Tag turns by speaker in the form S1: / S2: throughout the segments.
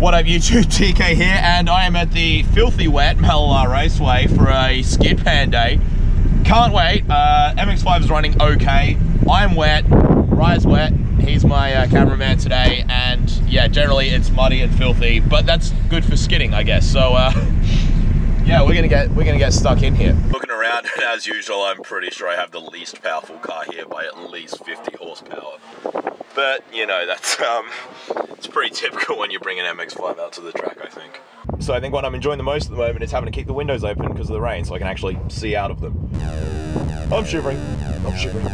S1: What up YouTube, TK here, and I am at the filthy wet Mallala Raceway for a Skidpan day. Can't wait. MX5 is running okay. I'm wet, Rye's wet, he's my cameraman today, and yeah, generally it's muddy and filthy, but that's good for skidding, I guess. So yeah, we're gonna get stuck in here. Looking around, and as usual, I'm pretty sure I have the least powerful car here by at least 50 horsepower. But, you know, that's it's pretty typical when you bring an MX5 out to the track, I think. So I think what I'm enjoying the most at the moment is having to keep the windows open because of the rain, so I can actually see out of them. I'm shivering. I'm shivering.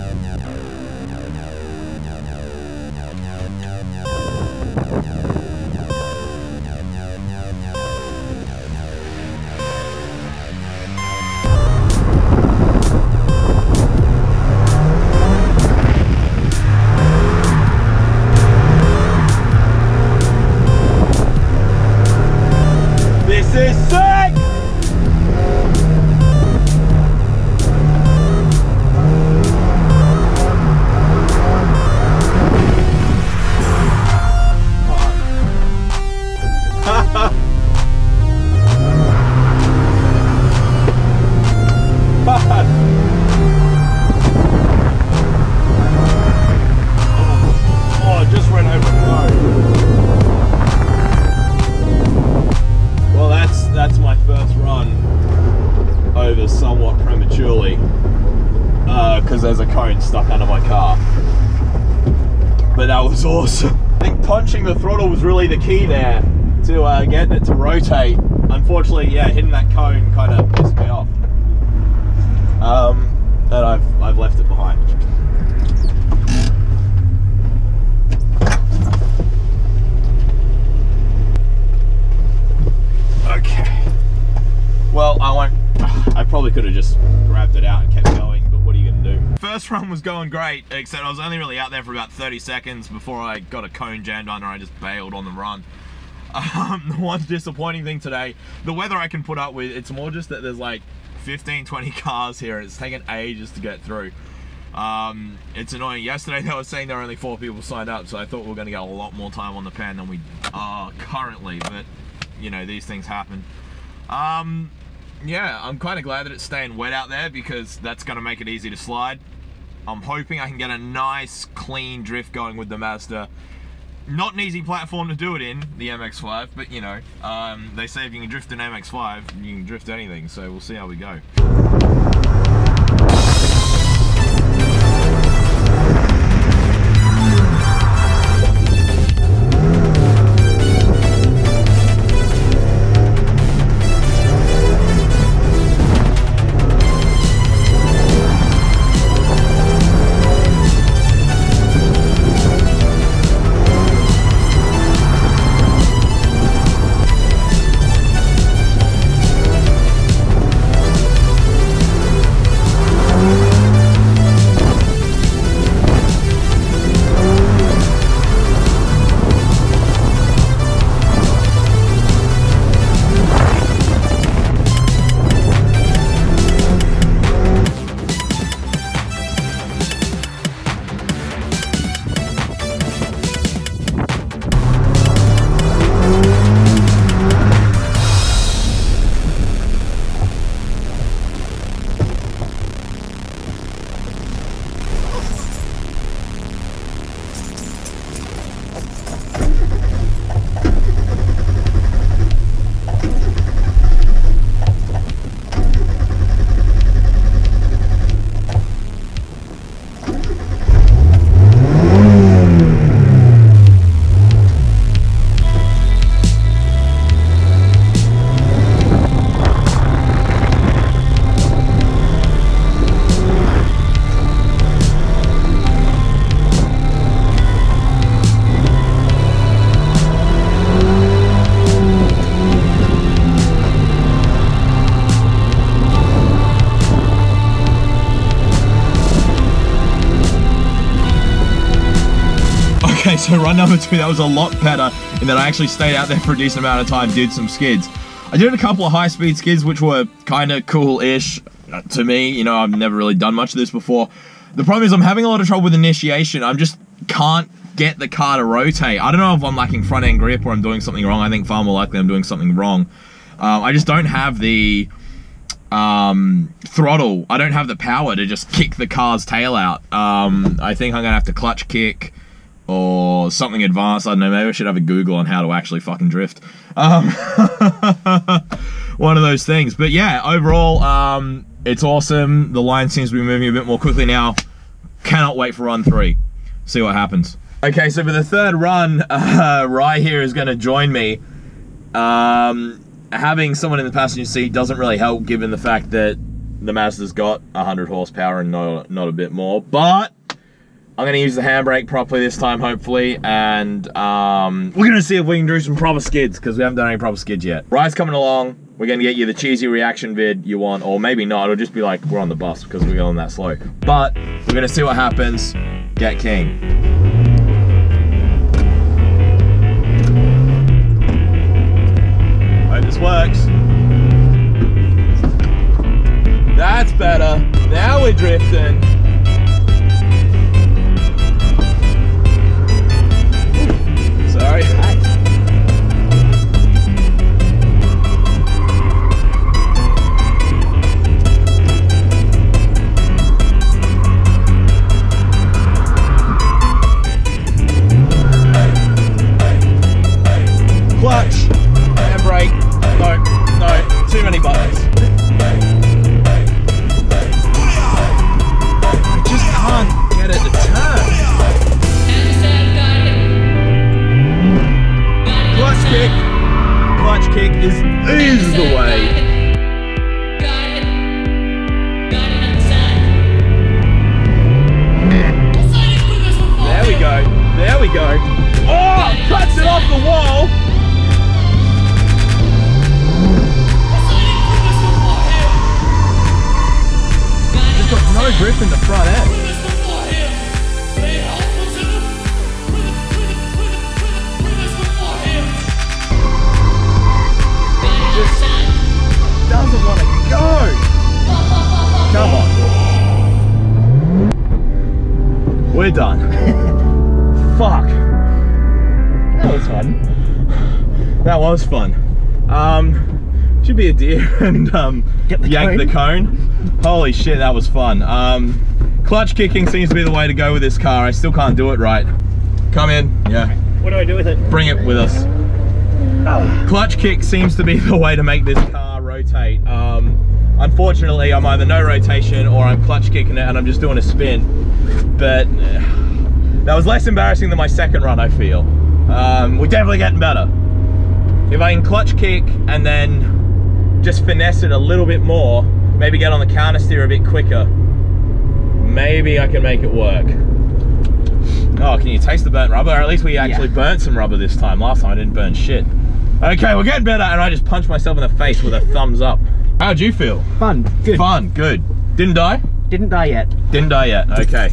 S1: This is sick! Oh, it just went over the road. That's my first run over somewhat prematurely because there's a cone stuck under my car. But that was awesome. I think punching the throttle was really the key there to get it to rotate. Unfortunately, yeah, hitting that cone kind of pissed me off. And I've left it behind. Well, I probably could have just grabbed it out and kept going, but what are you going to do? First run was going great, except I was only really out there for about 30 seconds before I got a cone jammed under and I just bailed on the run. The one disappointing thing today, the weather I can put up with, it's more just that there's like 15, 20 cars here. It's taken ages to get through. It's annoying. Yesterday they were saying there were only 4 people signed up, so I thought we were going to get a lot more time on the pan than we are currently, but you know, these things happen. Yeah, I'm kind of glad that it's staying wet out there because that's going to make it easy to slide. I'm hoping I can get a nice clean drift going with the Mazda. Not an easy platform to do it in, the MX5, but you know, they say if you can drift an MX5, you can drift anything, so we'll see how we go. Okay, so run number 2, that was a lot better in that I actually stayed out there for a decent amount of time, did some skids. I did a couple of high-speed skids, which were kind of cool-ish to me. You know, I've never really done much of this before. The problem is I'm having a lot of trouble with initiation. I just can't get the car to rotate. I don't know if I'm lacking front end grip or I'm doing something wrong. I think far more likely I'm doing something wrong. I just don't have the throttle. I don't have the power to just kick the car's tail out. I think I'm gonna have to clutch kick or something advanced. I don't know, maybe I should have a Google on how to actually fucking drift. One of those things. But yeah, overall, it's awesome. The line seems to be moving a bit more quickly now. Cannot wait for run 3. See what happens. Okay, so for the third run, Rye here is gonna join me. Having someone in the passenger seat doesn't really help given the fact that the Mazda's got 100 horsepower and not a bit more, but I'm going to use the handbrake properly this time, hopefully, and we're going to see if we can do some proper skids, because we haven't done any proper skids yet. Rye's coming along. We're going to get you the cheesy reaction vid you want, or maybe not. It'll just be like we're on the bus because we're going that slow. But we're going to see what happens. Get keen. Hope this works. That's better. Now we're drifting. Sorry. Clutch, handbrake. No, too many buttons. I just can't get it to turn. Clutch kick is the way. There we go. There we go. Oh, cuts it off the wall. Just got no grip in the front end. Doesn't want to go. Come on. We're done. Fuck. That was fun. That was fun. Should be a deer and yank the cone. Holy shit, that was fun. Clutch kicking seems to be the way to go with this car. I still can't do it right. Come in. Yeah.
S2: What do I do with it?
S1: Bring it with us. Oh. Clutch kick seems to be the way to make this car rotate. Unfortunately, I'm either no rotation or I'm clutch kicking it and I'm just doing a spin. But that was less embarrassing than my second run, I feel. We're definitely getting better. If I can clutch kick and then just finesse it a little bit more, maybe get on the counter steer a bit quicker, maybe I can make it work. Oh, can you taste the burnt rubber? Or at least we actually burnt some rubber this time. Last time I didn't burn shit. Okay, we're getting better, and I just punched myself in the face with a thumbs up. How'd you feel?
S2: Fun, good.
S1: Fun, good. Didn't die?
S2: Didn't die yet.
S1: Didn't die yet, okay.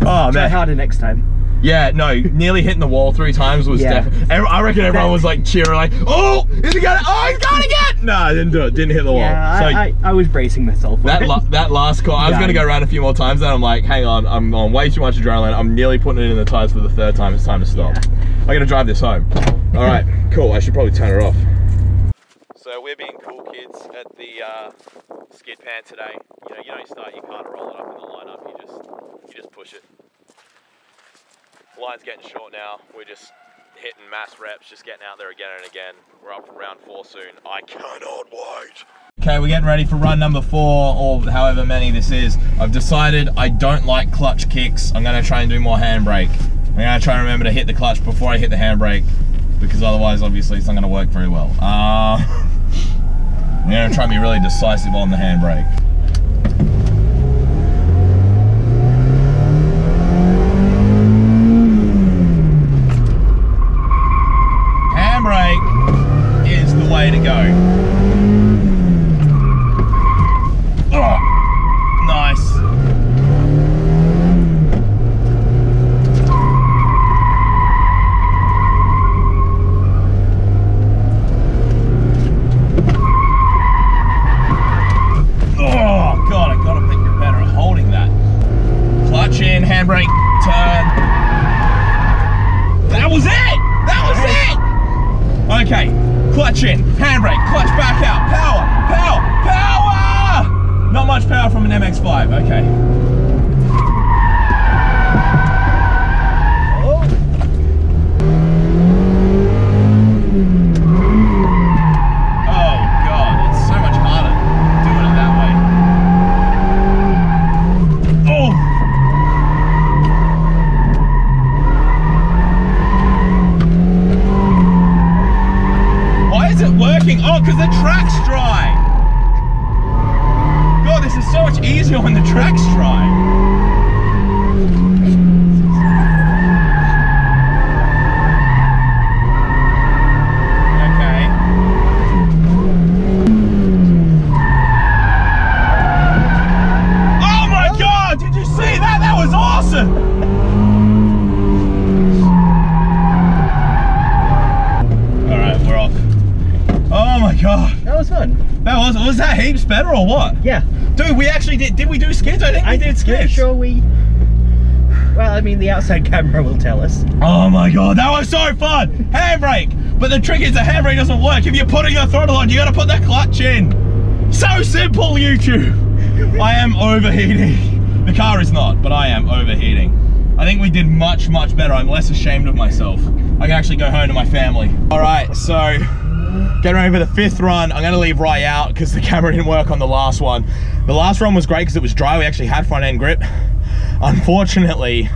S1: Oh, man.
S2: Try harder next time.
S1: Yeah, no, nearly hitting the wall 3 times was definitely. I reckon everyone was like cheering, like, oh, is he gonna, oh, he's got it again! No, I didn't do it, didn't hit the wall.
S2: Yeah, so I was bracing myself for
S1: that last call, I was gonna go around a few more times, then I'm like, hang on, I'm on way too much adrenaline, I'm nearly putting it in the tires for the 3rd time, it's time to stop. Yeah. I'm gonna drive this home. All right, cool, I should probably turn it off. So we're being cool kids at the Skidpan today. You know, you don't start your car to roll it up in the lineup, you just push it. The line's getting short now. We're just hitting mass reps, just getting out there again and again. We're up for round 4 soon. I cannot wait. Okay, we're getting ready for run number 4, or however many this is. I've decided I don't like clutch kicks. I'm gonna try and do more handbrake. I'm gonna try and remember to hit the clutch before I hit the handbrake, because otherwise, obviously, it's not gonna work very well. I'm gonna try and be really decisive on the handbrake. Handbrake is the way to go. Oh, nice. Oh God, I gotta think better at holding that. Clutch in, handbrake, turn. Clutch in, handbrake, clutch back out, power, power, power! Not much power from an MX-5, okay. Oh God, it's so much harder doing it that way. Oh! Why is it working? Oh, because the track's dry. God, this is so much easier when the track's dry. Okay. Oh my God, did you see that? That was awesome. All right, we're off. Oh my God.
S2: That was fun.
S1: Was that heaps better or what?
S2: Yeah.
S1: Dude, we actually did we do skids? I think we did skids.
S2: I'm sure we... Well, I mean, the outside camera will tell us.
S1: Oh my God, that was so fun! Handbrake! But the trick is the handbrake doesn't work. If you're putting the throttle on, you gotta put the clutch in. So simple, YouTube! I am overheating. The car is not, but I am overheating. I think we did much, much better. I'm less ashamed of myself. I can actually go home to my family. All right, so getting ready for the 5th run. I'm gonna leave Rye out because the camera didn't work on the last one. The last run was great because it was dry. We actually had front end grip. Unfortunately,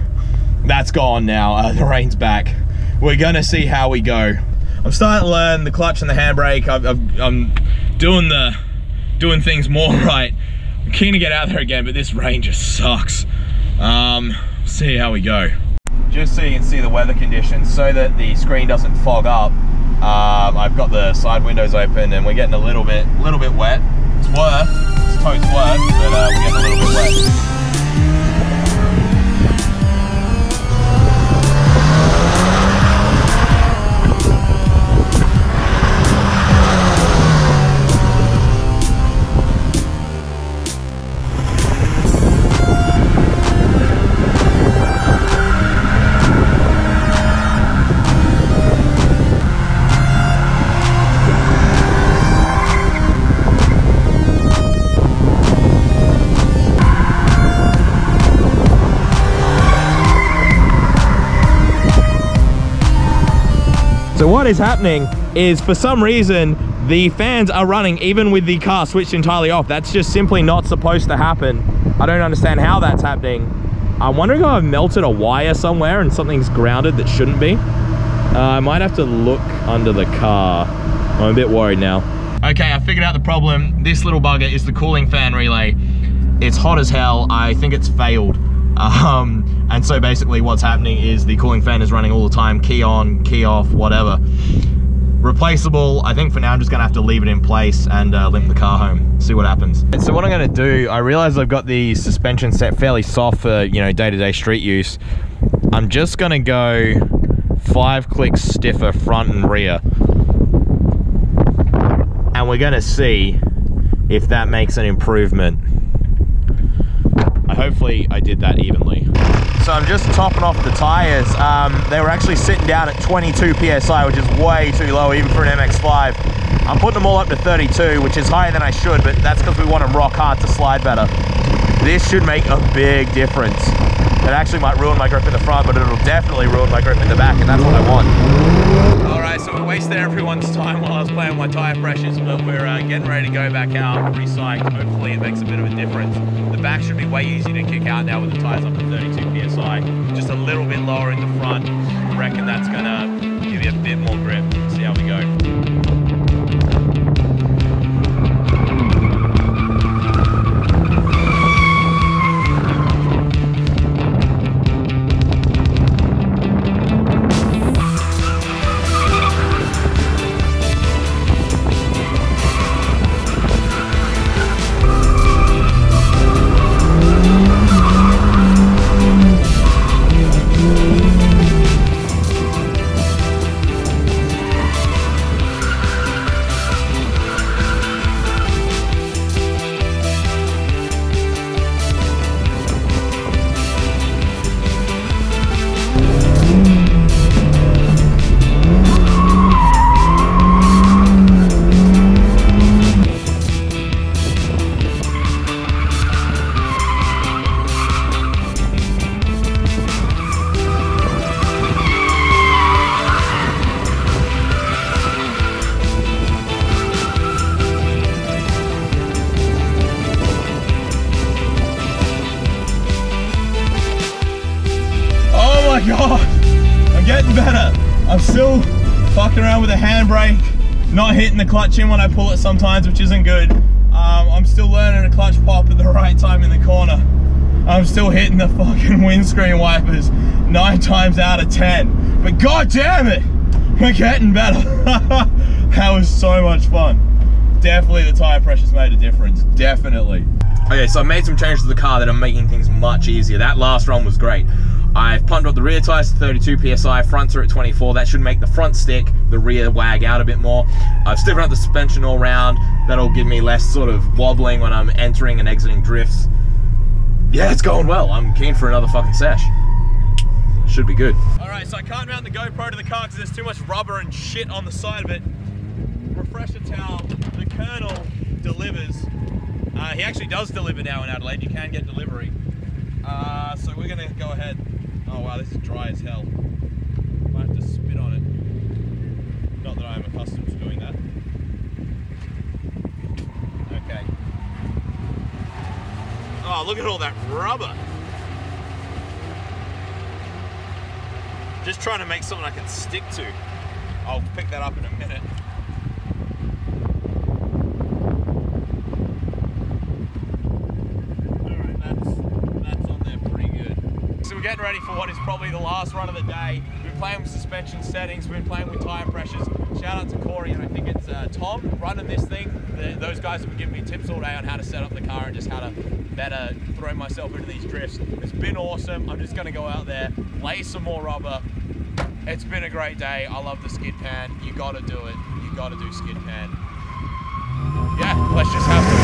S1: that's gone now. The rain's back. We're gonna see how we go. I'm starting to learn the clutch and the handbrake. I'm doing things more right. I'm keen to get out there again, but this rain just sucks. See how we go. Just so you can see the weather conditions, so that the screen doesn't fog up. I've got the side windows open, and we're getting a little bit wet. It's totes worth, but we're getting a little bit wet. So what is happening is, for some reason, the fans are running even with the car switched entirely off. That's just simply not supposed to happen. I don't understand how that's happening. I'm wondering if I've melted a wire somewhere and something's grounded that shouldn't be. I might have to look under the car. I'm a bit worried now. Okay, I figured out the problem. This little bugger is the cooling fan relay. It's hot as hell. I think it's failed. And so basically what's happening is the cooling fan is running all the time, key on, key off, whatever. Replaceable. I think for now I'm just gonna have to leave it in place and limp the car home, see what happens. So what I'm gonna do, I realize I've got the suspension set fairly soft for, you know, day-to-day street use. I'm just gonna go 5 clicks stiffer front and rear. And we're gonna see if that makes an improvement. Hopefully I did that evenly. So I'm just topping off the tires. They were actually sitting down at 22 PSI, which is way too low even for an MX-5. I'm putting them all up to 32, which is higher than I should, but that's because we want them rock hard to slide better. This should make a big difference. It actually might ruin my grip in the front, but it'll definitely ruin my grip in the back, and that's what I want. All right, so we wasted everyone's time while I was playing with my tire pressures, but we're getting ready to go back out, recycle. Hopefully it makes a bit of a difference. The back should be way easier to kick out now with the tires up to 32 PSI. Just a little bit lower in the front. I reckon that's gonna give you a bit more grip. See how we go. still fucking around with the handbrake, not hitting the clutch in when I pull it sometimes, which isn't good. I'm still learning a clutch pop at the right time in the corner. I'm still hitting the fucking windscreen wipers 9 times out of 10. But god damn it, we're getting better. That was so much fun. Definitely the tire pressure's made a difference, definitely. Okay, so I made some changes to the car that are making things much easier. That last run was great. I've pumped up the rear tires to 32 PSI, fronts are at 24. That should make the front stick, the rear wag out a bit more. I've stiffened up the suspension all round. That'll give me less sort of wobbling when I'm entering and exiting drifts. Yeah, it's going well. I'm keen for another fucking sesh. Should be good. All right, so I can't mount the GoPro to the car because there's too much rubber and shit on the side of it. Refresher towel, the Colonel delivers. He actually does deliver now in Adelaide. You can get delivery. So we're gonna go ahead. Oh wow, this is dry as hell. I have to spit on it. Not that I'm accustomed to doing that. Okay. Oh, look at all that rubber. Just trying to make something I can stick to. I'll pick that up in a minute. We're getting ready for what is probably the last run of the day. We've been playing with suspension settings, we've been playing with tyre pressures. Shout out to Corey and I think it's Tom running this thing. Those guys have been giving me tips all day on how to set up the car and just how to better throw myself into these drifts. It's been awesome. I'm just going to go out there, lay some more rubber. It's been a great day. I love the Skidpan. You got to do it. You got to do Skidpan. Yeah, let's just have to